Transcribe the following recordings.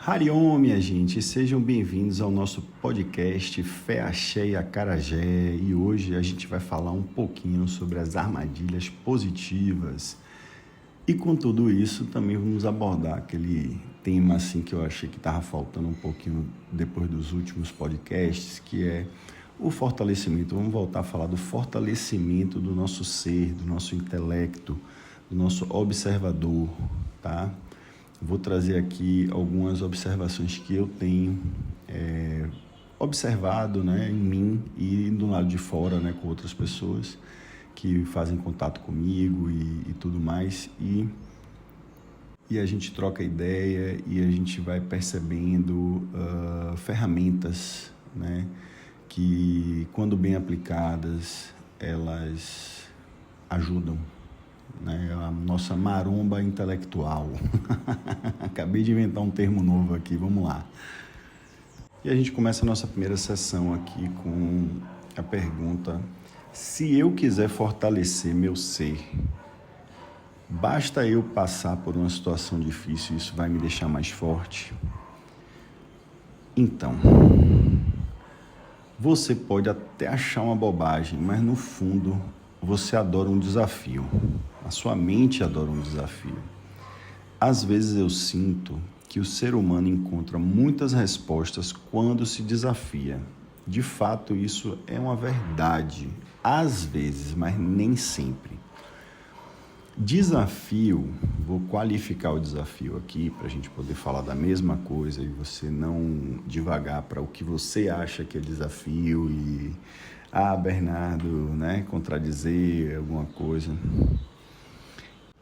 Hariom, minha gente, sejam bem-vindos ao nosso podcast Fé, Axé e Acarajé. E hoje a gente vai falar um pouquinho sobre as armadilhas positivas. E com tudo isso, também vamos abordar aquele tema assim que eu achei que estava faltando um pouquinho depois dos últimos podcasts, que é o fortalecimento. Vamos voltar a falar do fortalecimento do nosso ser, do nosso intelecto, do nosso observador, tá? Vou trazer aqui algumas observações que eu tenho observado, né, em mim e do lado de fora, né, com outras pessoas que fazem contato comigo e tudo mais. E a gente troca ideia e a gente vai percebendo ferramentas, né, que, quando bem aplicadas, elas ajudam, né? A nossa maromba intelectual. Acabei de inventar um termo novo aqui, vamos lá. E a gente começa a nossa primeira sessão aqui com a pergunta: se eu quiser fortalecer meu ser, basta eu passar por uma situação difícil, isso vai me deixar mais forte? Então, você pode até achar uma bobagem, mas no fundo você adora um desafio. A sua mente adora um desafio. Às vezes eu sinto que o ser humano encontra muitas respostas quando se desafia. De fato, isso é uma verdade. Às vezes, mas nem sempre. Desafio, vou qualificar o desafio aqui para a gente poder falar da mesma coisa e você não divagar para o que você acha que é desafio e, Bernardo, né, contradizer alguma coisa.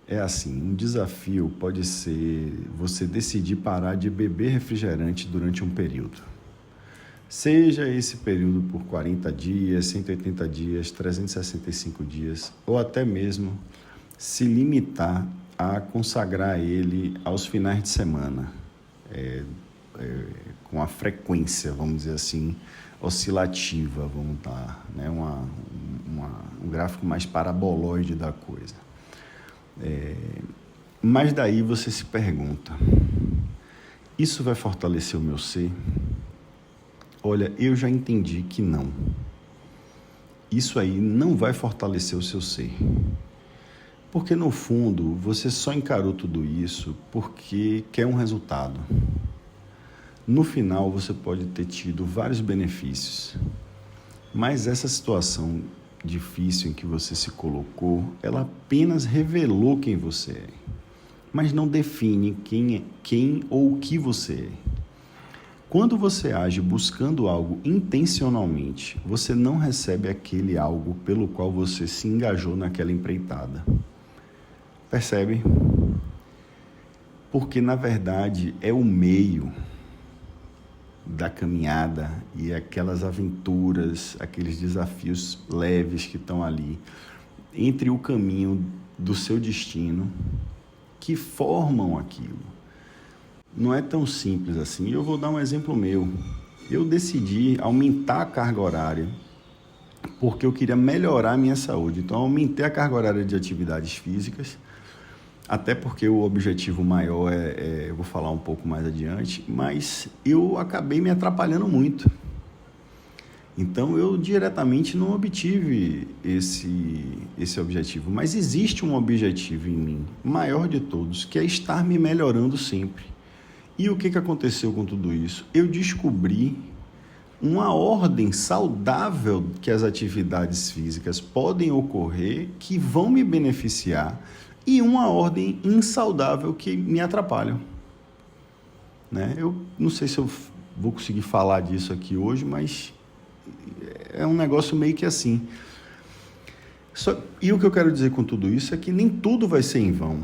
É assim, um desafio pode ser você decidir parar de beber refrigerante durante um período. Seja esse período por 40 dias, 180 dias, 365 dias, ou até mesmo se limitar a consagrar ele aos finais de semana, com a frequência, vamos dizer assim, oscilativa, vamos dar, né? Um gráfico mais paraboloide da coisa. Mas daí você se pergunta: isso vai fortalecer o meu ser? Olha, eu já entendi que não. Isso aí não vai fortalecer o seu ser. Porque no fundo você só encarou tudo isso porque quer um resultado. No final você pode ter tido vários benefícios, mas essa situação difícil em que você se colocou, ela apenas revelou quem você é, mas não define quem ou o que você é. Quando você age buscando algo intencionalmente, você não recebe aquele algo pelo qual você se engajou naquela empreitada. Percebe? Porque, na verdade, é o meio da caminhada e aquelas aventuras, aqueles desafios leves que estão ali entre o caminho do seu destino que formam aquilo. Não é tão simples assim. Eu vou dar um exemplo meu. Eu decidi aumentar a carga horária porque eu queria melhorar a minha saúde. Então, eu aumentei a carga horária de atividades físicas, até porque o objetivo maior eu vou falar um pouco mais adiante, mas eu acabei me atrapalhando muito. Então, eu diretamente não obtive esse objetivo, mas existe um objetivo em mim, maior de todos, que é estar me melhorando sempre. E o que aconteceu com tudo isso? Eu descobri uma ordem saudável que as atividades físicas podem ocorrer, que vão me beneficiar, e uma ordem insaudável que me atrapalham, né? Eu não sei se eu vou conseguir falar disso aqui hoje, mas é um negócio meio que assim. E o que eu quero dizer com tudo isso é que nem tudo vai ser em vão.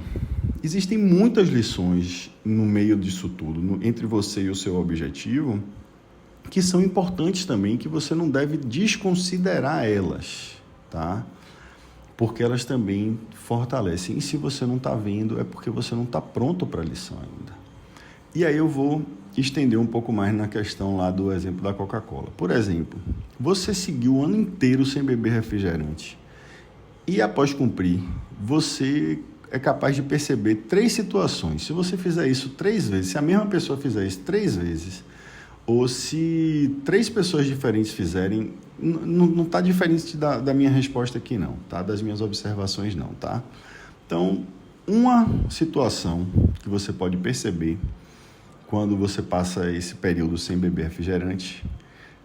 Existem muitas lições no meio disso tudo, entre você e o seu objetivo, que são importantes também, que você não deve desconsiderar elas, tá? Porque elas também fortalecem. E se você não está vendo, é porque você não está pronto para a lição ainda. E aí eu vou estender um pouco mais na questão lá do exemplo da Coca-Cola. Por exemplo, você seguiu o ano inteiro sem beber refrigerante. E após cumprir, você é capaz de perceber 3 situações. Se você fizer isso 3 vezes, se a mesma pessoa fizer isso 3 vezes, ou se 3 pessoas diferentes fizerem, não está diferente da minha resposta aqui não, tá? Das minhas observações não, tá? Então, uma situação que você pode perceber quando você passa esse período sem beber refrigerante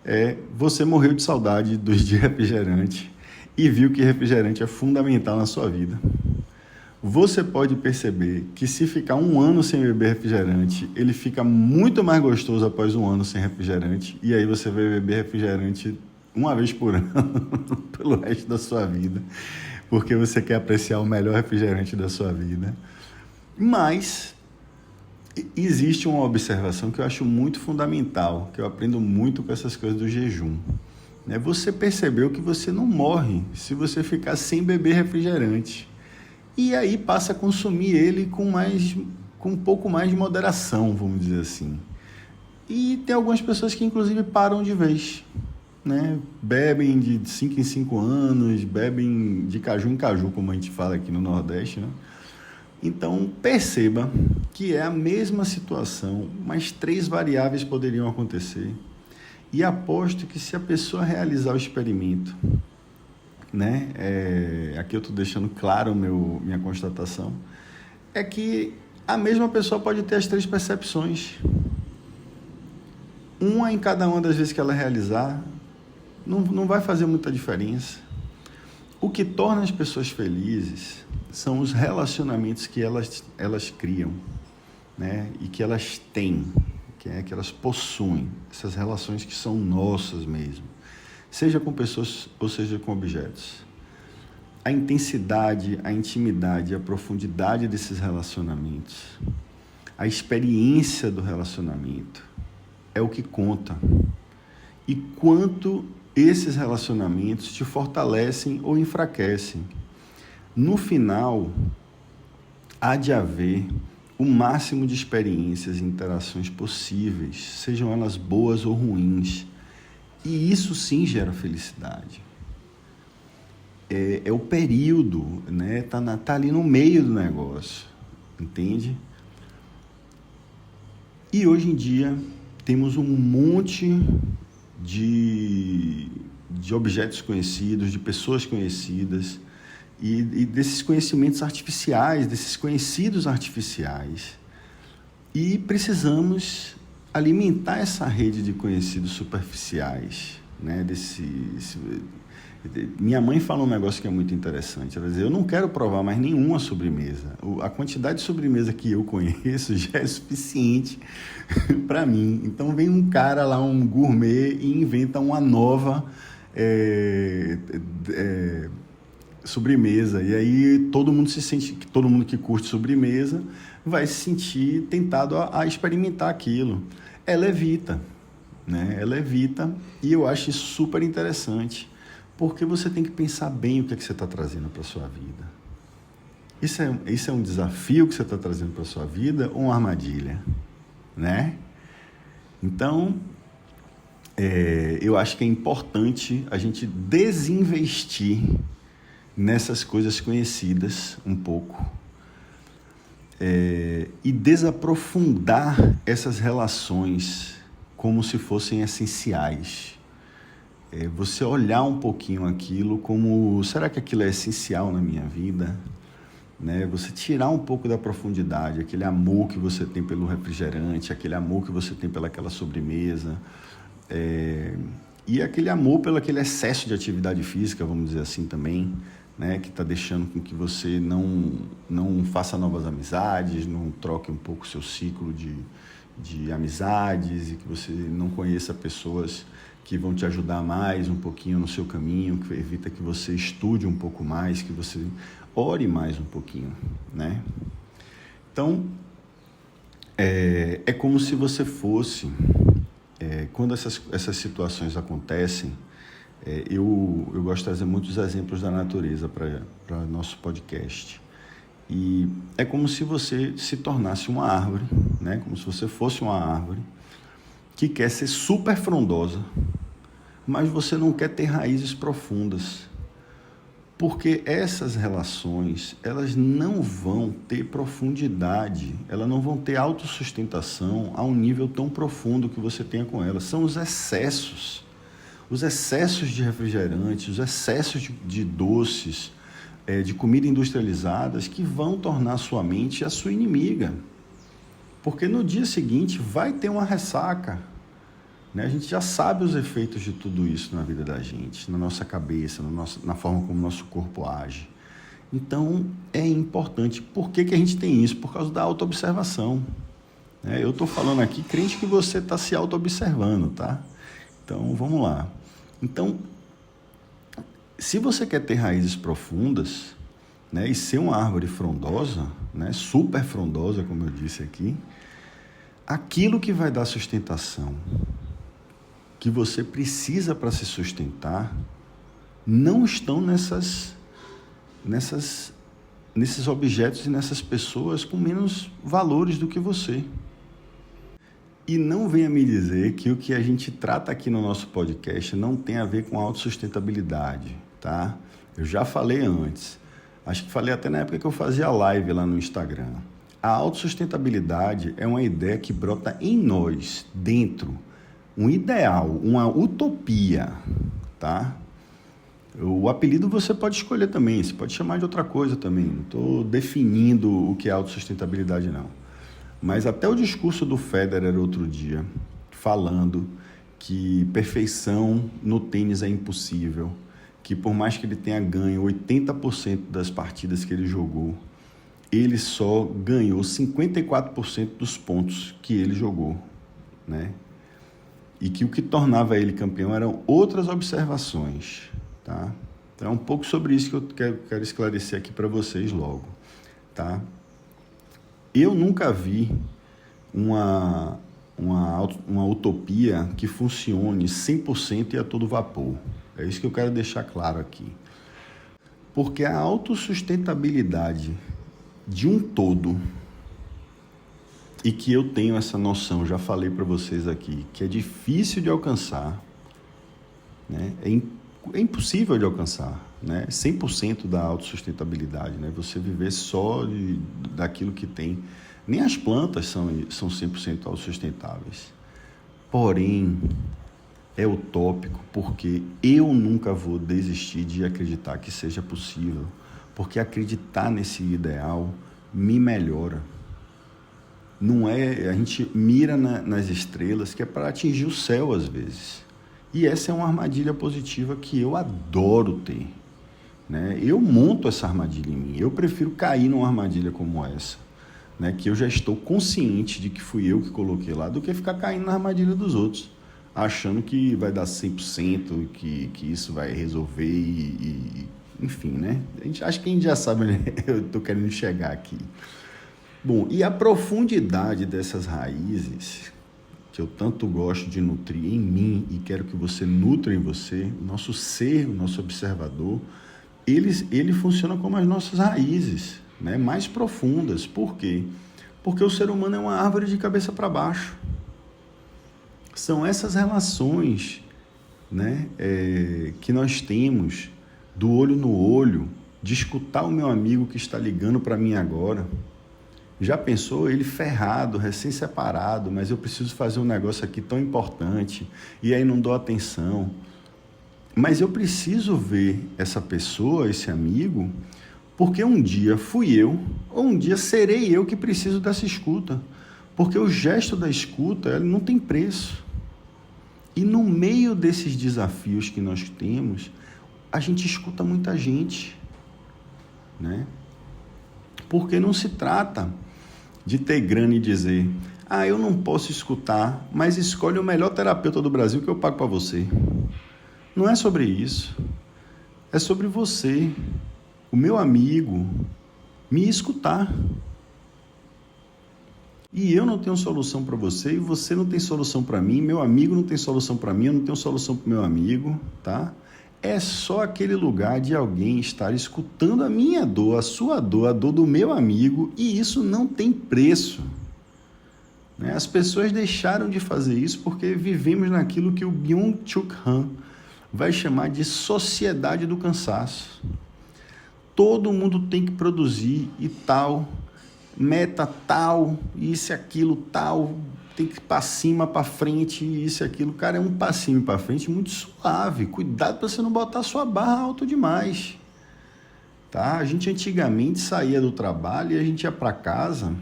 é você morreu de saudade de refrigerante e viu que refrigerante é fundamental na sua vida. Você pode perceber que se ficar 1 ano sem beber refrigerante, ele fica muito mais gostoso após 1 ano sem refrigerante, e aí você vai beber refrigerante 1 vez por ano pelo resto da sua vida, porque você quer apreciar o melhor refrigerante da sua vida. Mas existe uma observação que eu acho muito fundamental, que eu aprendo muito com essas coisas do jejum. Você percebeu que você não morre se você ficar sem beber refrigerante. E aí passa a consumir ele com um pouco mais de moderação, vamos dizer assim. E tem algumas pessoas que inclusive param de vez, né? Bebem de 5 em 5 anos, bebem de caju em caju, como a gente fala aqui no Nordeste, né? Então perceba que é a mesma situação, mas 3 variáveis poderiam acontecer. E aposto que se a pessoa realizar o experimento, né? Aqui eu estou deixando claro minha constatação, é que a mesma pessoa pode ter as 3 percepções. Uma em cada uma das vezes que ela realizar, não vai fazer muita diferença. O que torna as pessoas felizes são os relacionamentos que elas criam, né? E que elas têm, que elas possuem, essas relações que são nossas mesmo. Seja com pessoas ou seja com objetos. A intensidade, a intimidade, a profundidade desses relacionamentos, a experiência do relacionamento é o que conta. E quanto esses relacionamentos te fortalecem ou enfraquecem. No final, há de haver o máximo de experiências e interações possíveis, sejam elas boas ou ruins. E isso sim gera felicidade. É o período, né? Tá ali no meio do negócio, entende? E hoje em dia temos um monte de objetos conhecidos, de pessoas conhecidas e desses conhecimentos artificiais, desses conhecidos artificiais. E precisamos alimentar essa rede de conhecidos superficiais, né? Minha mãe fala um negócio que é muito interessante. Ela diz: eu não quero provar mais nenhuma sobremesa. A quantidade de sobremesa que eu conheço já é suficiente para mim. Então vem um cara lá, um gourmet, e inventa uma nova sobremesa. E aí todo mundo que curte sobremesa vai se sentir tentado a experimentar aquilo. Ela evita, né? Ela evita, e eu acho isso super interessante, porque você tem que pensar bem o que é que você está trazendo para a sua vida. Isso é um desafio que você está trazendo para a sua vida ou uma armadilha, né? Então, eu acho que é importante a gente desinvestir nessas coisas conhecidas um pouco, e desaprofundar essas relações como se fossem essenciais. Você olhar um pouquinho aquilo como, será que aquilo é essencial na minha vida? Né? Você tirar um pouco da profundidade, aquele amor que você tem pelo refrigerante, aquele amor que você tem pelaquela sobremesa, e aquele amor pelo aquele excesso de atividade física, vamos dizer assim também, né? Que está deixando com que você não faça novas amizades, não troque um pouco o seu ciclo de amizades, e que você não conheça pessoas que vão te ajudar mais um pouquinho no seu caminho, que evita que você estude um pouco mais, que você ore mais um pouquinho, né? Então, é como se você fosse... quando essas situações acontecem, eu gosto de trazer muitos exemplos da natureza para nosso podcast. E é como se você se tornasse uma árvore, né? Como se você fosse uma árvore que quer ser super frondosa, mas você não quer ter raízes profundas. Porque essas relações, elas não vão ter profundidade, elas não vão ter autossustentação a um nível tão profundo que você tenha com elas. São os excessos de refrigerantes, os excessos de doces, de comida industrializadas que vão tornar sua mente a sua inimiga. Porque no dia seguinte vai ter uma ressaca. A gente já sabe os efeitos de tudo isso na vida da gente, na nossa cabeça, na forma como o nosso corpo age. Então, é importante. Por que a gente tem isso? Por causa da autoobservação. Eu estou falando aqui, crente que você está se auto-observando, tá? Então, vamos lá. Então, se você quer ter raízes profundas, e ser uma árvore frondosa, super frondosa, como eu disse aqui, aquilo que vai dar sustentação, que você precisa para se sustentar, não estão nesses objetos e nessas pessoas com menos valores do que você. E não venha me dizer que o que a gente trata aqui no nosso podcast não tem a ver com autossustentabilidade, tá? Eu já falei antes, acho que falei até na época que eu fazia live lá no Instagram. A autossustentabilidade é uma ideia que brota em nós, dentro, um ideal, uma utopia, tá? O apelido você pode escolher também, você pode chamar de outra coisa também, não estou definindo o que é autossustentabilidade não. Mas até o discurso do Federer outro dia, falando que perfeição no tênis é impossível, que por mais que ele tenha ganho 80% das partidas que ele jogou, ele só ganhou 54% dos pontos que ele jogou, E que o que tornava ele campeão eram outras observações, tá? Então é um pouco sobre isso que eu quero esclarecer aqui para vocês logo, tá? Eu nunca vi uma utopia que funcione 100% e a todo vapor. É isso que eu quero deixar claro aqui. Porque a autossustentabilidade de um todo, e que eu tenho essa noção, já falei para vocês aqui, que é difícil de alcançar, é impossível de alcançar, 100% da autossustentabilidade, você viver só daquilo que tem. Nem as plantas são 100% autossustentáveis. Porém, é utópico, porque eu nunca vou desistir de acreditar que seja possível, porque acreditar nesse ideal me melhora. Não é, a gente mira nas estrelas, que é para atingir o céu às vezes. E essa é uma armadilha positiva que eu adoro ter. Eu monto essa armadilha em mim. Eu prefiro cair numa armadilha como essa, que eu já estou consciente de que fui eu que coloquei lá, do que ficar caindo na armadilha dos outros, achando que vai dar 100%, que isso vai resolver enfim, acho que a gente já sabe onde eu estou querendo chegar aqui. Bom, e a profundidade dessas raízes, que eu tanto gosto de nutrir em mim e quero que você nutra em você, o nosso ser, o nosso observador, ele funciona como as nossas raízes, mais profundas. Por quê? Porque o ser humano é uma árvore de cabeça para baixo. São essas relações, que nós temos do olho no olho, de escutar o meu amigo que está ligando para mim agora. Já pensou? Ele ferrado, recém-separado, mas eu preciso fazer um negócio aqui tão importante, e aí não dou atenção. Mas eu preciso ver essa pessoa, esse amigo, porque um dia fui eu, ou um dia serei eu que preciso dessa escuta. Porque o gesto da escuta, ele não tem preço. E no meio desses desafios que nós temos, a gente escuta muita gente, Porque não se trata de ter grana e dizer, eu não posso escutar, mas escolhe o melhor terapeuta do Brasil que eu pago para você. Não é sobre isso. É sobre você, o meu amigo, me escutar. E eu não tenho solução para você, e você não tem solução para mim, meu amigo não tem solução para mim, eu não tenho solução para o meu amigo, tá? É só aquele lugar de alguém estar escutando a minha dor, a sua dor, a dor do meu amigo, e isso não tem preço. As pessoas deixaram de fazer isso porque vivemos naquilo que o Byung-Chul Han vai chamar de sociedade do cansaço. todo mundo tem que produzir e tal, meta tal, isso e aquilo tal, tem que ir para cima, para frente, isso e aquilo. Cara, é um passinho para frente muito suave. Cuidado para você não botar a sua barra alto demais. Tá? A gente antigamente saía do trabalho e a gente ia para casa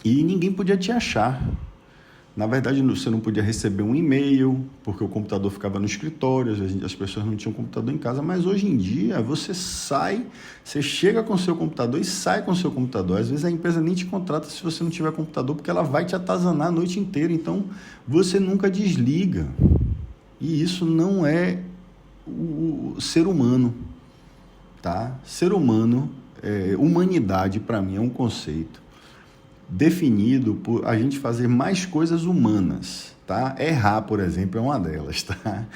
e ninguém podia te achar. Na verdade, você não podia receber um e-mail, porque o computador ficava no escritório, as pessoas não tinham computador em casa, mas hoje em dia você sai, você chega com o seu computador e sai com o seu computador. Às vezes a empresa nem te contrata se você não tiver computador, porque ela vai te atazanar a noite inteira, então você nunca desliga. E isso não é o ser humano, tá? Ser humano, humanidade para mim é um conceito definido por a gente fazer mais coisas humanas, tá? Errar, por exemplo, é uma delas, tá?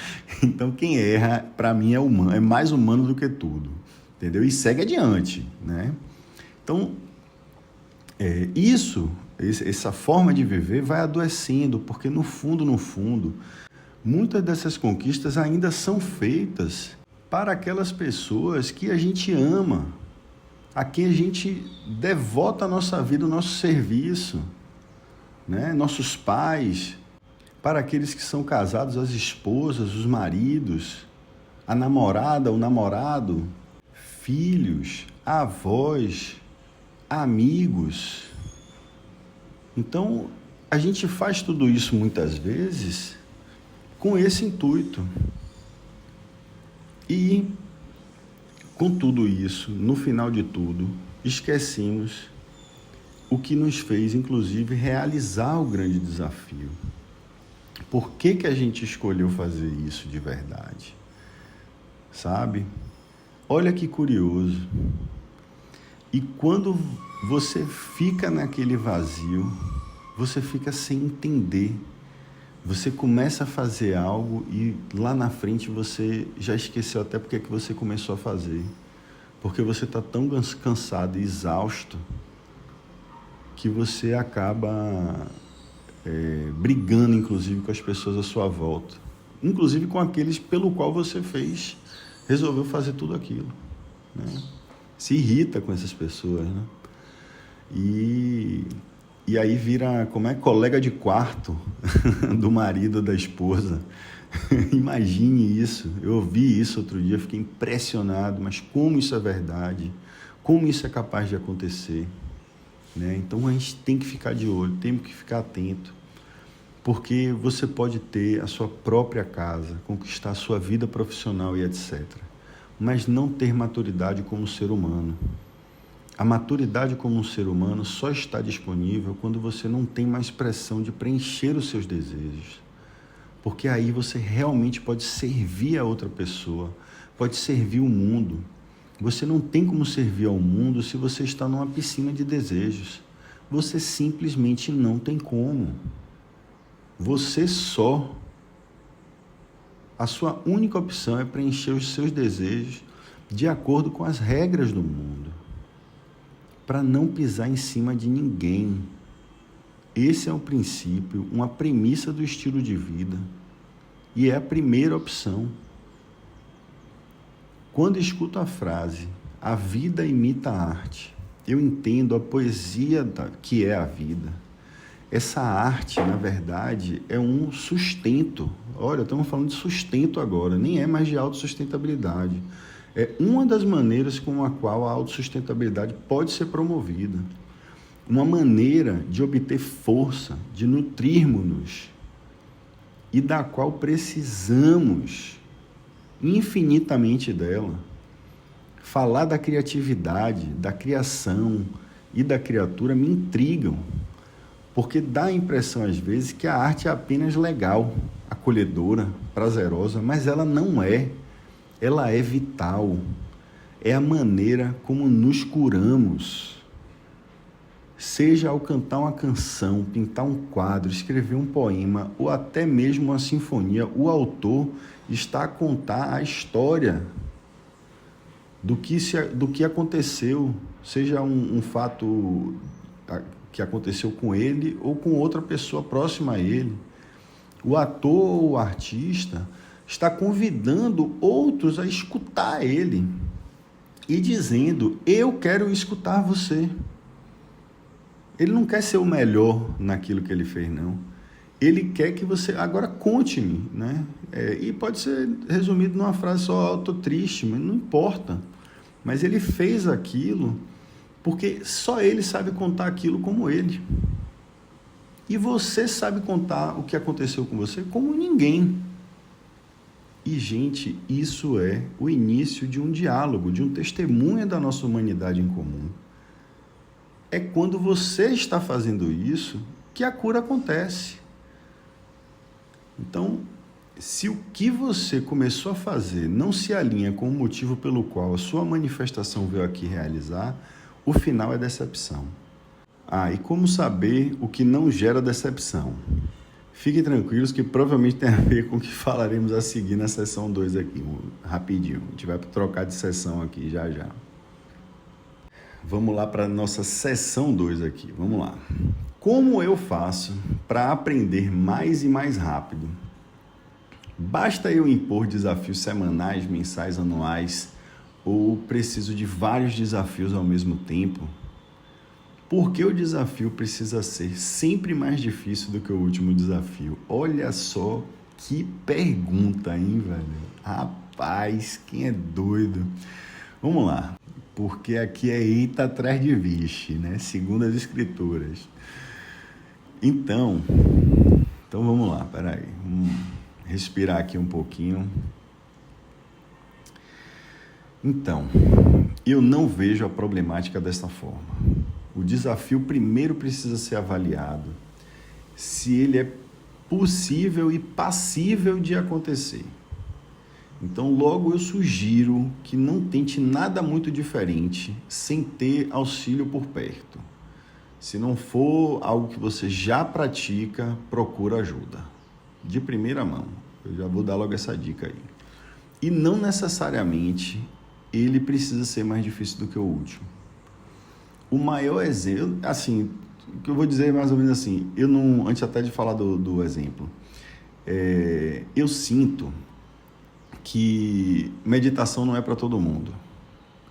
Então, quem erra, para mim, é humano, é mais humano do que tudo, entendeu? E segue adiante, né? Então, essa forma de viver vai adoecendo, porque no fundo, muitas dessas conquistas ainda são feitas para aquelas pessoas que a gente ama, a quem a gente devota a nossa vida, o nosso serviço, né? Nossos pais, para aqueles que são casados, as esposas, os maridos, a namorada, o namorado, filhos, avós, amigos. Então, a gente faz tudo isso muitas vezes com esse intuito. E com tudo isso, no final de tudo, esquecemos o que nos fez, inclusive, realizar o grande desafio. Por que a gente escolheu fazer isso de verdade? Sabe? Olha que curioso. E quando você fica naquele vazio, você fica sem entender. Você começa a fazer algo e lá na frente você já esqueceu até porque que você começou a fazer. Porque você está tão cansado e exausto que você acaba brigando, inclusive, com as pessoas à sua volta. Inclusive com aqueles pelo qual você resolveu fazer tudo aquilo, né? Se irrita com essas pessoas, né? E aí vira, colega de quarto do marido ou da esposa. Imagine isso. Eu ouvi isso outro dia, fiquei impressionado, mas como isso é verdade, como isso é capaz de acontecer, né? Então a gente tem que ficar de olho, tem que ficar atento, porque você pode ter a sua própria casa, conquistar a sua vida profissional e etc., mas não ter maturidade como ser humano. A maturidade como um ser humano só está disponível quando você não tem mais pressão de preencher os seus desejos. Porque aí você realmente pode servir a outra pessoa, pode servir o mundo. Você não tem como servir ao mundo se você está numa piscina de desejos. Você simplesmente não tem como. A sua única opção é preencher os seus desejos de acordo com as regras do mundo, para não pisar em cima de ninguém. Esse é um princípio, uma premissa do estilo de vida, e é a primeira opção. Quando escuto a frase, a vida imita a arte, eu entendo a poesia que é a vida. Essa arte, na verdade, é um sustento. Olha, estamos falando de sustento agora, nem é mais de autossustentabilidade. É uma das maneiras com a qual a autossustentabilidade pode ser promovida. Uma maneira de obter força, de nutrirmos-nos e da qual precisamos infinitamente dela. Falar da criatividade, da criação e da criatura me intrigam, porque dá a impressão às vezes que a arte é apenas legal, acolhedora, prazerosa, mas ela não é. Ela é vital, é a maneira como nos curamos. Seja ao cantar uma canção, pintar um quadro, escrever um poema ou até mesmo uma sinfonia, o autor está a contar a história do que aconteceu, seja um fato que aconteceu com ele ou com outra pessoa próxima a ele. O ator ou o artista está convidando outros a escutar ele, e dizendo: eu quero escutar você. Ele não quer ser o melhor naquilo que ele fez, não. Ele quer que você, agora conte-me, né? E pode ser resumido numa frase só: eu tô triste, mas não importa. Mas ele fez aquilo porque só ele sabe contar aquilo como ele. E você sabe contar o que aconteceu com você como ninguém. E, gente, isso é o início de um diálogo, de um testemunho da nossa humanidade em comum. É quando você está fazendo isso que a cura acontece. Então, se o que você começou a fazer não se alinha com o motivo pelo qual a sua manifestação veio aqui realizar, o final é decepção. E como saber o que não gera decepção? Fiquem tranquilos que provavelmente tem a ver com o que falaremos a seguir na sessão 2 aqui, rapidinho. A gente vai trocar de sessão aqui já já. Vamos lá para a nossa sessão 2 aqui, vamos lá. Como eu faço para aprender mais e mais rápido? Basta eu impor desafios semanais, mensais, anuais, ou preciso de vários desafios ao mesmo tempo? Porque o desafio precisa ser sempre mais difícil do que o último desafio? Olha só que pergunta, hein, velho? Rapaz, quem é doido? Vamos lá, porque aqui é eita atrás de vixe, né? Segundo as escrituras. Então vamos lá, peraí. Vamos respirar aqui um pouquinho. Então, eu não vejo a problemática dessa forma. O desafio primeiro precisa ser avaliado se ele é possível e passível de acontecer. Então, logo eu sugiro que não tente nada muito diferente sem ter auxílio por perto. Se não for algo que você já pratica, procura ajuda. De primeira mão. Eu já vou dar logo essa dica aí. E não necessariamente ele precisa ser mais difícil do que o último. O maior exemplo, assim, o que eu vou dizer é mais ou menos assim, antes até de falar do exemplo, eu sinto que meditação não é para todo mundo.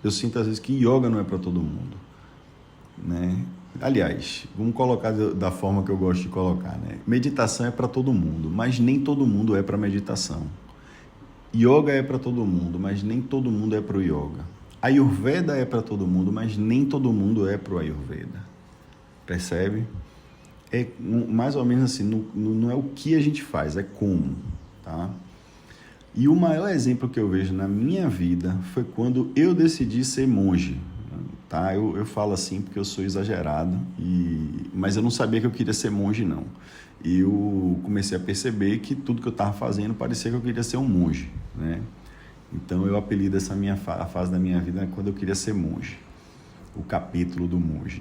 Eu sinto às vezes que yoga não é para todo mundo, né? Aliás, vamos colocar da forma que eu gosto de colocar, né? Meditação é para todo mundo, mas nem todo mundo é para meditação. Yoga é para todo mundo, mas nem todo mundo é para o yoga. Ayurveda é para todo mundo, mas nem todo mundo é para o Ayurveda. Percebe? É mais ou menos assim, não é o que a gente faz, é como, tá? E o maior exemplo que eu vejo na minha vida foi quando eu decidi ser monge, tá? Eu falo assim porque eu sou exagerado, mas eu não sabia que eu queria ser monge, não. E eu comecei a perceber que tudo que eu estava fazendo parecia que eu queria ser um monge, né? Então eu apelido essa a fase da minha vida quando eu queria ser monge, o capítulo do monge.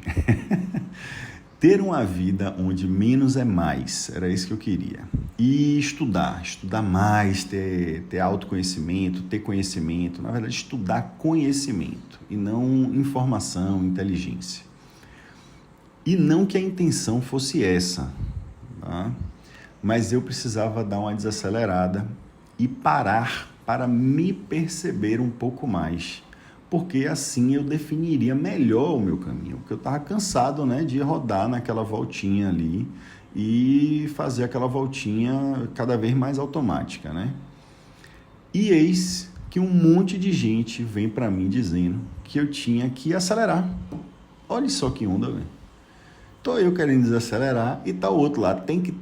Ter uma vida onde menos é mais, era isso que eu queria. E estudar mais, ter autoconhecimento, ter conhecimento, na verdade estudar conhecimento e não informação, inteligência. E não que a intenção fosse essa, tá? Mas eu precisava dar uma desacelerada e parar para me perceber um pouco mais, porque assim eu definiria melhor o meu caminho, porque eu estava cansado, né, de rodar naquela voltinha ali e fazer aquela voltinha cada vez mais automática, né? E eis que um monte de gente vem para mim dizendo que eu tinha que acelerar. Olha só que onda, velho. Tô eu querendo desacelerar e tá o outro lá, tem que,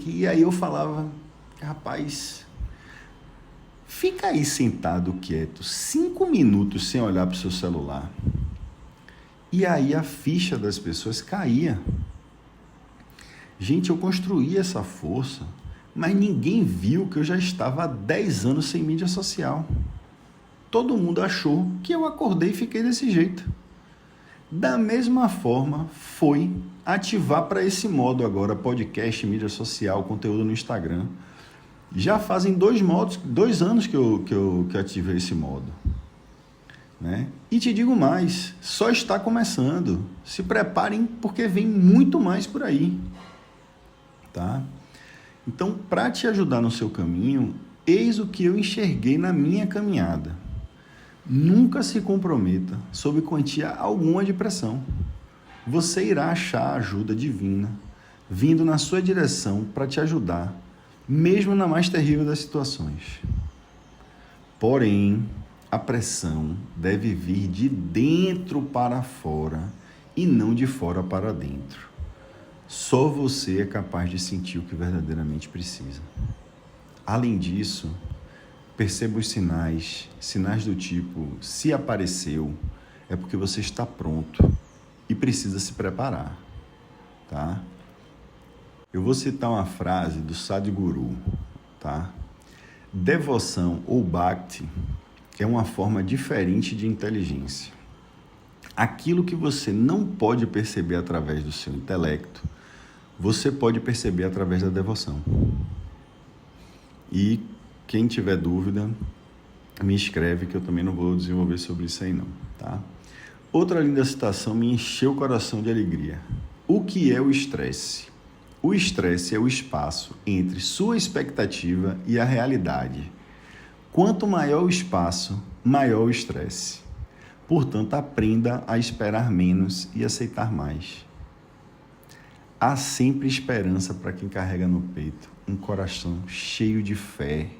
e aí eu falava, rapaz, fica aí sentado quieto, 5 minutos sem olhar para o seu celular. E aí a ficha das pessoas caía. Gente, eu construí essa força, mas ninguém viu que eu já estava há 10 anos sem mídia social. Todo mundo achou que eu acordei e fiquei desse jeito. Da mesma forma, foi ativar para esse modo agora, podcast, mídia social, conteúdo no Instagram. Já fazem 2 anos que eu ativei esse modo, né? E te digo mais, só está começando. Se preparem porque vem muito mais por aí, tá? Então, para te ajudar no seu caminho, eis o que eu enxerguei na minha caminhada. Nunca se comprometa sob quantia alguma de pressão. Você irá achar a ajuda divina vindo na sua direção para te ajudar, mesmo na mais terrível das situações. Porém, a pressão deve vir de dentro para fora e não de fora para dentro. Só você é capaz de sentir o que verdadeiramente precisa. Além disso, perceba os sinais do tipo, se apareceu, é porque você está pronto e precisa se preparar, tá? Eu vou citar uma frase do Sadhguru, tá? Devoção ou Bhakti é uma forma diferente de inteligência. Aquilo que você não pode perceber através do seu intelecto, você pode perceber através da devoção. E quem tiver dúvida, me escreve que eu também não vou desenvolver sobre isso aí não, tá? Outra linda citação me encheu o coração de alegria. O que é o estresse? O estresse é o espaço entre sua expectativa e a realidade. Quanto maior o espaço, maior o estresse. Portanto, aprenda a esperar menos e aceitar mais. Há sempre esperança para quem carrega no peito um coração cheio de fé.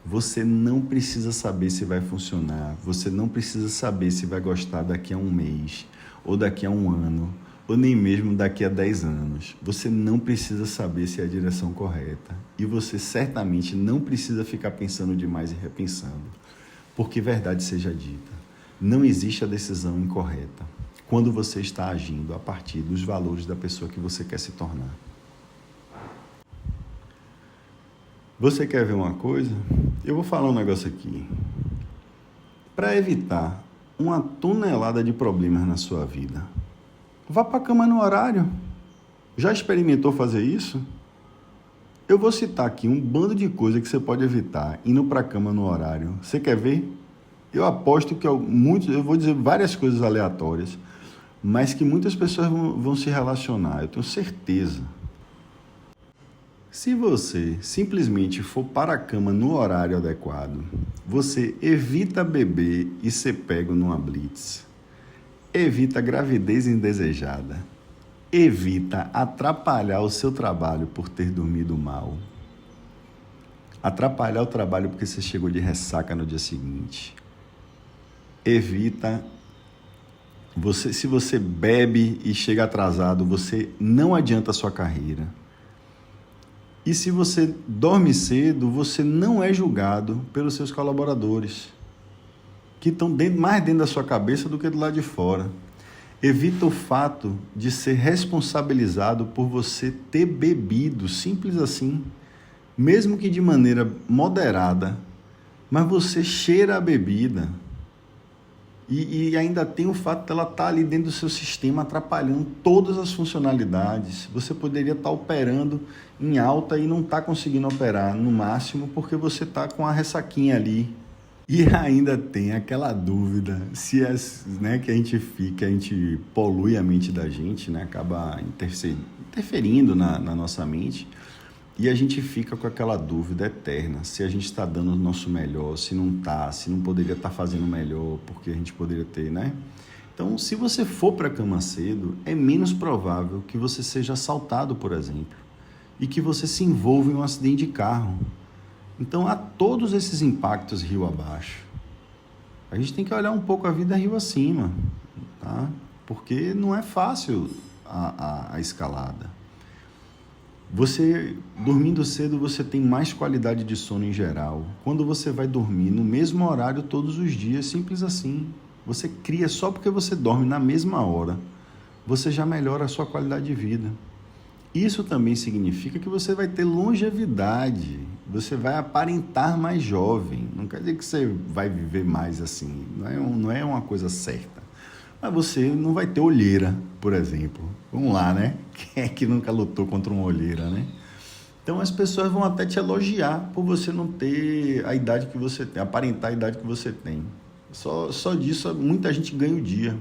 Você não precisa saber se vai funcionar, você não precisa saber se vai gostar daqui a um mês, ou daqui a um ano, ou nem mesmo daqui a 10 anos. Você não precisa saber se é a direção correta. E você certamente não precisa ficar pensando demais e repensando. Porque verdade seja dita, não existe a decisão incorreta quando você está agindo a partir dos valores da pessoa que você quer se tornar. Você quer ver uma coisa? Eu vou falar um negócio aqui. Para evitar uma tonelada de problemas na sua vida, vá para a cama no horário. Já experimentou fazer isso? Eu vou citar aqui um bando de coisas que você pode evitar indo para a cama no horário. Você quer ver? Eu aposto que eu vou dizer várias coisas aleatórias, mas que muitas pessoas vão se relacionar, eu tenho certeza. Se você simplesmente for para a cama no horário adequado, você evita beber e ser pego numa blitz, evita gravidez indesejada, evita atrapalhar o seu trabalho por ter dormido mal, atrapalhar o trabalho porque você chegou de ressaca no dia seguinte, evita, se você bebe e chega atrasado, você não adianta a sua carreira. E se você dorme cedo, você não é julgado pelos seus colaboradores, que estão mais dentro da sua cabeça do que do lado de fora. Evita o fato de ser responsabilizado por você ter bebido, simples assim, mesmo que de maneira moderada, mas você cheira a bebida. E ainda tem o fato dela estar ali dentro do seu sistema, atrapalhando todas as funcionalidades. Você poderia estar operando em alta e não está conseguindo operar no máximo porque você está com a ressaquinha ali. E ainda tem aquela dúvida, se que a gente polui a mente da gente, né, acaba interferindo na nossa mente. E a gente fica com aquela dúvida eterna, se a gente está dando o nosso melhor, se não está, se não poderia estar fazendo melhor, porque a gente poderia ter, né? Então, se você for para a cama cedo, é menos provável que você seja assaltado, por exemplo, e que você se envolva em um acidente de carro. Então, há todos esses impactos rio abaixo. A gente tem que olhar um pouco a vida rio acima, tá? Porque não é fácil a escalada. Você, dormindo cedo, você tem mais qualidade de sono em geral. Quando você vai dormir no mesmo horário todos os dias, simples assim. Você cria, só porque você dorme na mesma hora, você já melhora a sua qualidade de vida. Isso também significa que você vai ter longevidade, você vai aparentar mais jovem. Não quer dizer que você vai viver mais assim, não é uma coisa certa. Mas você não vai ter olheira, por exemplo. Vamos lá, né? Quem é que nunca lutou contra uma olheira, né? Então as pessoas vão até te elogiar por você não ter a idade que você tem, aparentar a idade que você tem. Só disso muita gente ganha o dia.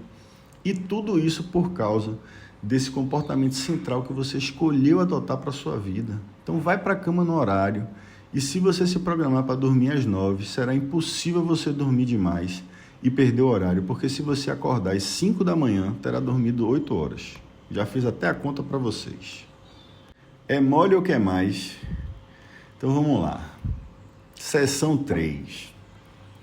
E tudo isso por causa desse comportamento central que você escolheu adotar para a sua vida. Então vai para a cama no horário E se você se programar para dormir às 9, será impossível você dormir demais e perder o horário, porque se você acordar às 5 da manhã, terá dormido 8 horas. Já fiz até a conta para vocês. É mole ou quer mais? Então vamos lá. Sessão 3.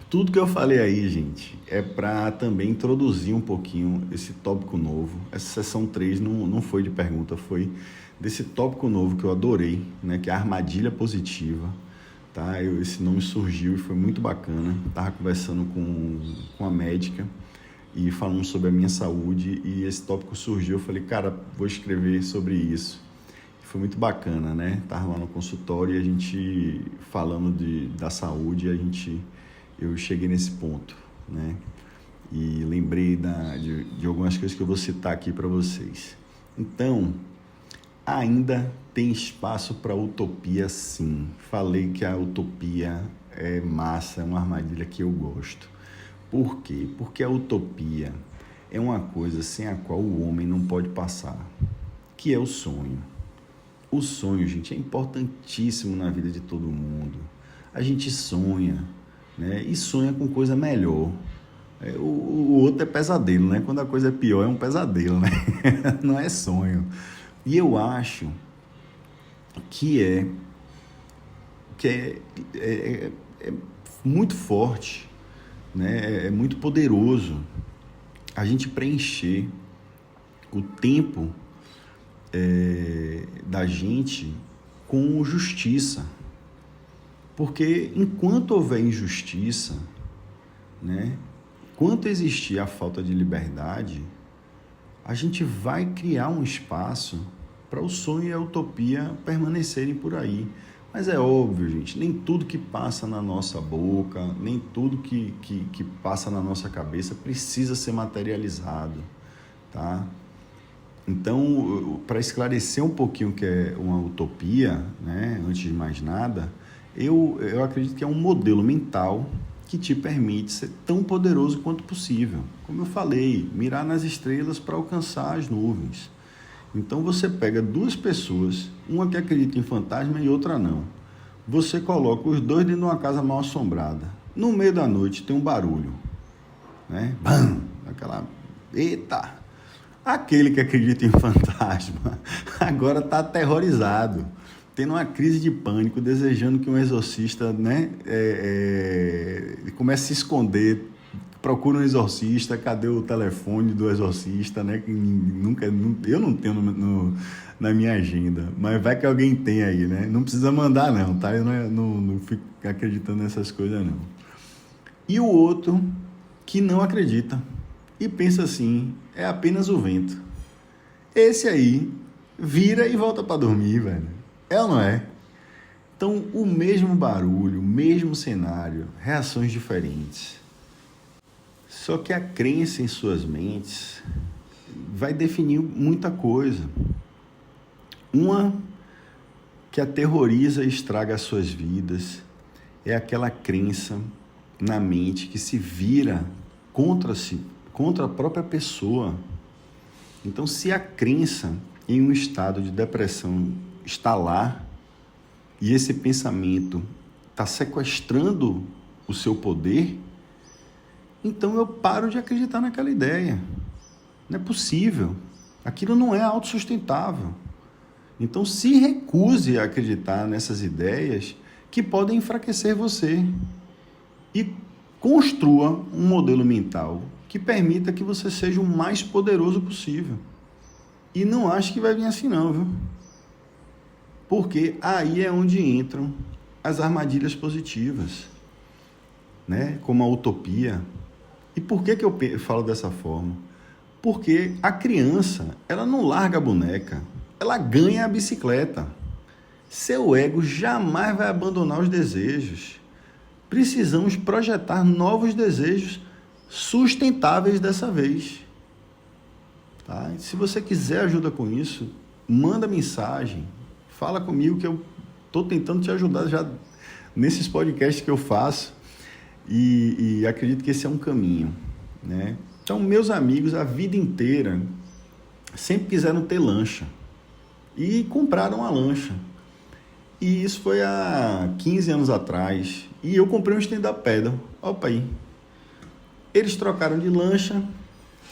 Tudo que eu falei aí, gente, é para também introduzir um pouquinho esse tópico novo. Essa sessão 3 não foi de pergunta, foi desse tópico novo que eu adorei, né, que é a armadilha positiva. Tá? Esse nome surgiu e foi muito bacana. Estava conversando com a médica e falando sobre a minha saúde, e esse tópico surgiu. Eu falei, cara, vou escrever sobre isso. Foi muito bacana, né? Estava lá no consultório e a gente falando da saúde, eu cheguei nesse ponto, né? E lembrei de algumas coisas que eu vou citar aqui para vocês. Então, ainda tem espaço para utopia, sim. Falei que a utopia é massa, é uma armadilha que eu gosto. Por quê? Porque a utopia é uma coisa sem a qual o homem não pode passar, que é o sonho. O sonho, gente, é importantíssimo na vida de todo mundo. A gente sonha, né? E sonha com coisa melhor. O outro é pesadelo, né? Quando a coisa é pior, é um pesadelo, né? Não é sonho. E eu acho que é muito forte, né? É muito poderoso a gente preencher o tempo da gente com justiça. Porque enquanto houver injustiça, né? Enquanto existir a falta de liberdade, a gente vai criar um espaço para o sonho e a utopia permanecerem por aí. Mas é óbvio, gente, nem tudo que passa na nossa boca, nem tudo que passa na nossa cabeça precisa ser materializado, tá? Então, para esclarecer um pouquinho o que é uma utopia, né, antes de mais nada, eu acredito que é um modelo mental que te permite ser tão poderoso quanto possível. Como eu falei, mirar nas estrelas para alcançar as nuvens. Então você pega duas pessoas, uma que acredita em fantasma e outra não. Você coloca os dois dentro de uma casa mal assombrada. No meio da noite tem um barulho, né? Bam! Aquela... Eita! Aquele que acredita em fantasma agora está aterrorizado, tendo uma crise de pânico, desejando que um exorcista, né, comece a se esconder, procura um exorcista, cadê o telefone do exorcista, né, que eu não tenho na minha agenda, mas vai que alguém tem aí, né, não precisa mandar não, tá, eu não fico acreditando nessas coisas não. E o outro que não acredita e pensa assim, é apenas o vento. Esse aí vira e volta para dormir, velho. É ou não é? Então, o mesmo barulho, o mesmo cenário, reações diferentes. Só que a crença em suas mentes vai definir muita coisa. Uma que aterroriza e estraga as suas vidas é aquela crença na mente que se vira contra a própria pessoa. Então, se a crença em um estado de depressão está lá e esse pensamento está sequestrando o seu poder, então eu paro de acreditar naquela ideia. Não é possível. Aquilo não é autossustentável. Então, se recuse a acreditar nessas ideias que podem enfraquecer você e construa um modelo mental que permita que você seja o mais poderoso possível. E não ache que vai vir assim não, viu? Porque aí é onde entram as armadilhas positivas, né? Como a utopia. E por que eu falo dessa forma? Porque a criança, ela não larga a boneca, ela ganha a bicicleta. Seu ego jamais vai abandonar os desejos. Precisamos projetar novos desejos sustentáveis dessa vez. Tá? Se você quiser ajuda com isso, manda mensagem, fala comigo que eu estou tentando te ajudar já nesses podcasts que eu faço e acredito que esse é um caminho, né? Então, meus amigos, a vida inteira sempre quiseram ter lancha e compraram a lancha. E isso foi há 15 anos atrás. E eu comprei um stand-up paddle. Opa aí. Eles trocaram de lancha.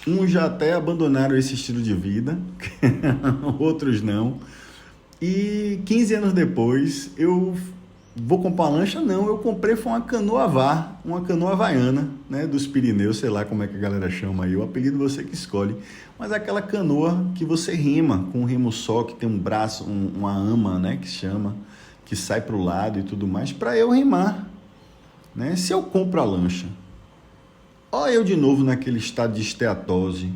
Uns já até abandonaram esse estilo de vida. Outros não. E 15 anos depois, eu vou comprar uma lancha? Não, eu comprei foi uma canoa VAR, uma canoa havaiana, né, dos Pirineus, sei lá como é que a galera chama aí, o apelido você que escolhe. Mas é aquela canoa que você rema com um remo só, que tem um braço, uma ama, né, que chama, que sai para o lado e tudo mais, para eu remar. Né? Se eu compro a lancha, olha eu de novo naquele estado de esteatose,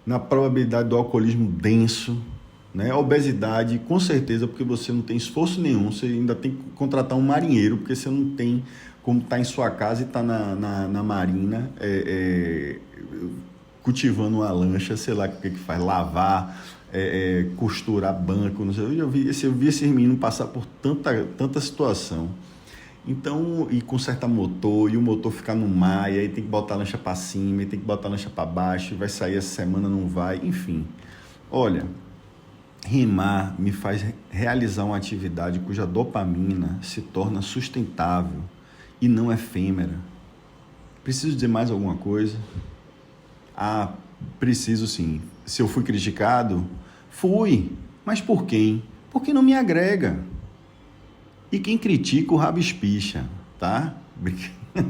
na probabilidade do alcoolismo denso, né? Obesidade, com certeza, porque você não tem esforço nenhum, você ainda tem que contratar um marinheiro, porque você não tem como estar em sua casa e estar na marina cultivando uma lancha, sei lá o que faz, lavar, costurar banco, não sei. Eu vi esses meninos passar por tanta situação. Então, e conserta motor, e o motor ficar no mar, e aí tem que botar a lancha para cima, e tem que botar a lancha para baixo, e vai sair essa semana, não vai, enfim. Olha, remar me faz realizar uma atividade cuja dopamina se torna sustentável e não efêmera. Preciso dizer mais alguma coisa? Ah, preciso sim. Se eu fui criticado? Fui. Mas por quem? Porque não me agrega. E quem critica o rabo espicha, tá?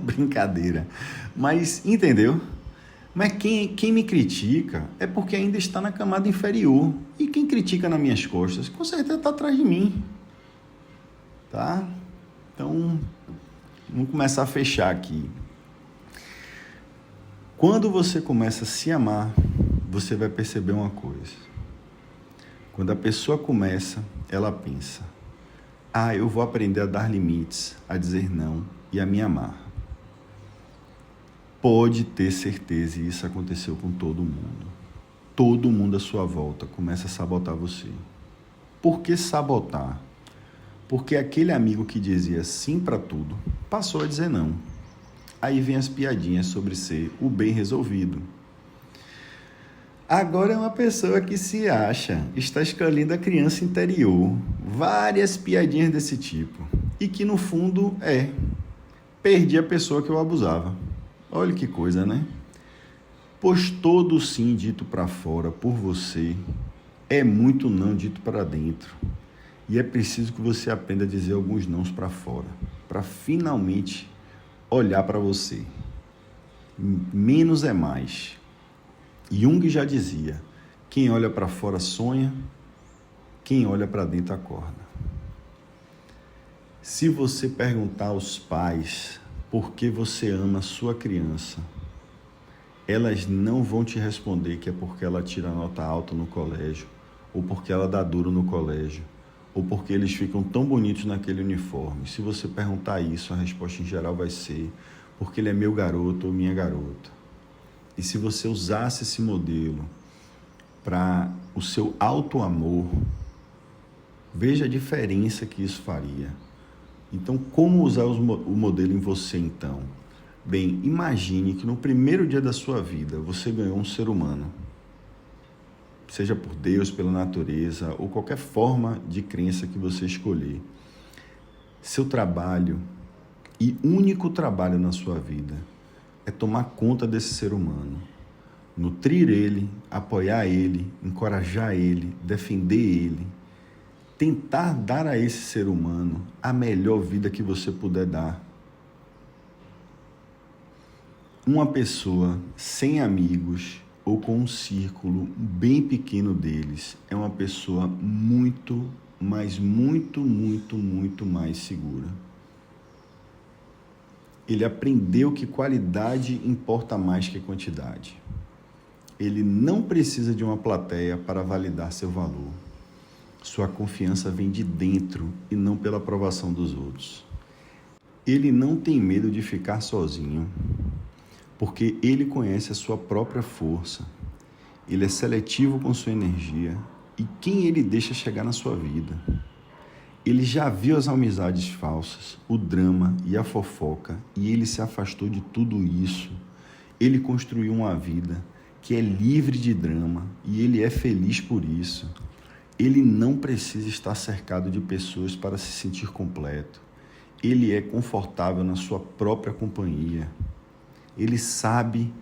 Brincadeira. Mas, entendeu? Mas quem me critica é porque ainda está na camada inferior. E quem critica nas minhas costas, com certeza está atrás de mim. Tá? Então, vamos começar a fechar aqui. Quando você começa a se amar, você vai perceber uma coisa. Quando a pessoa começa, ela pensa: ah, eu vou aprender a dar limites, a dizer não e a me amar. Pode ter certeza, e isso aconteceu com todo mundo. Todo mundo à sua volta começa a sabotar você. Por que sabotar? Porque aquele amigo que dizia sim para tudo, passou a dizer não. Aí vem as piadinhas sobre ser o bem resolvido. Agora é uma pessoa que se acha, está escolhendo a criança interior. Várias piadinhas desse tipo. E que no fundo perdi a pessoa que eu abusava. Olha que coisa, né? Pois todo sim dito para fora por você é muito não dito para dentro. E é preciso que você aprenda a dizer alguns nãos para fora, para finalmente olhar para você. Menos é mais. Jung já dizia: quem olha para fora sonha, quem olha para dentro acorda. Se você perguntar aos pais por que você ama sua criança, elas não vão te responder que é porque ela tira nota alta no colégio, ou porque ela dá duro no colégio, ou porque eles ficam tão bonitos naquele uniforme. Se você perguntar isso, a resposta em geral vai ser: porque ele é meu garoto ou minha garota. E se você usasse esse modelo para o seu auto-amor, veja a diferença que isso faria. Então, como usar o modelo em você, então? Bem, imagine que no primeiro dia da sua vida, você ganhou um ser humano. Seja por Deus, pela natureza, ou qualquer forma de crença que você escolher. Seu trabalho, e único trabalho na sua vida, é tomar conta desse ser humano. Nutrir ele, apoiar ele, encorajar ele, defender ele. Tentar dar a esse ser humano a melhor vida que você puder dar. Uma pessoa sem amigos ou com um círculo bem pequeno deles é uma pessoa muito, mas muito, muito, muito mais segura. Ele aprendeu que qualidade importa mais que quantidade. Ele não precisa de uma plateia para validar seu valor. Sua confiança vem de dentro e não pela aprovação dos outros. Ele não tem medo de ficar sozinho, porque ele conhece a sua própria força. Ele é seletivo com sua energia e quem ele deixa chegar na sua vida. Ele já viu as amizades falsas, o drama e a fofoca, e ele se afastou de tudo isso. Ele construiu uma vida que é livre de drama e ele é feliz por isso. Ele não precisa estar cercado de pessoas para se sentir completo. Ele é confortável na sua própria companhia. Ele sabe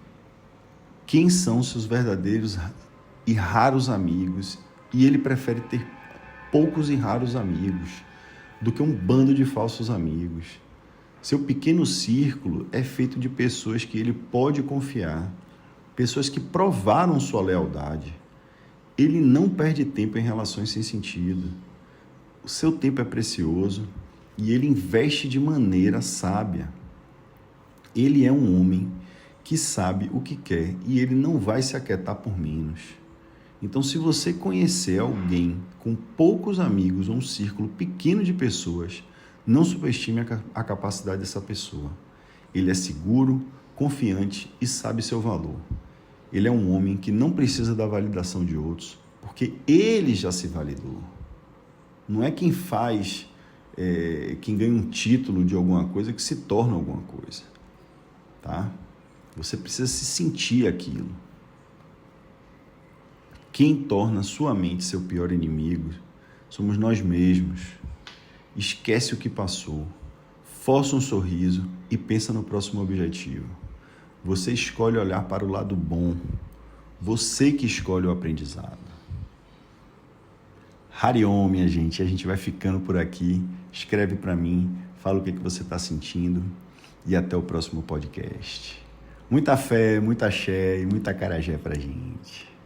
quem são seus verdadeiros e raros amigos, e ele prefere ter poucos e raros amigos do que um bando de falsos amigos. Seu pequeno círculo é feito de pessoas que ele pode confiar, pessoas que provaram sua lealdade. Ele não perde tempo em relações sem sentido. O seu tempo é precioso e ele investe de maneira sábia. Ele é um homem que sabe o que quer e ele não vai se aquietar por menos. Então, se você conhecer alguém com poucos amigos ou um círculo pequeno de pessoas, não subestime a capacidade dessa pessoa. Ele é seguro, confiante e sabe seu valor. Ele é um homem que não precisa da validação de outros, porque ele já se validou. Não é quem quem ganha um título de alguma coisa que se torna alguma coisa. Tá? Você precisa se sentir aquilo. Quem torna sua mente seu pior inimigo somos nós mesmos. Esquece o que passou, força um sorriso e pensa no próximo objetivo. Você escolhe olhar para o lado bom. Você que escolhe o aprendizado. Hariom, minha gente. A gente vai ficando por aqui. Escreve para mim, fala o que você está sentindo e até o próximo podcast. Muita fé, muita axé e muita acarajé pra gente.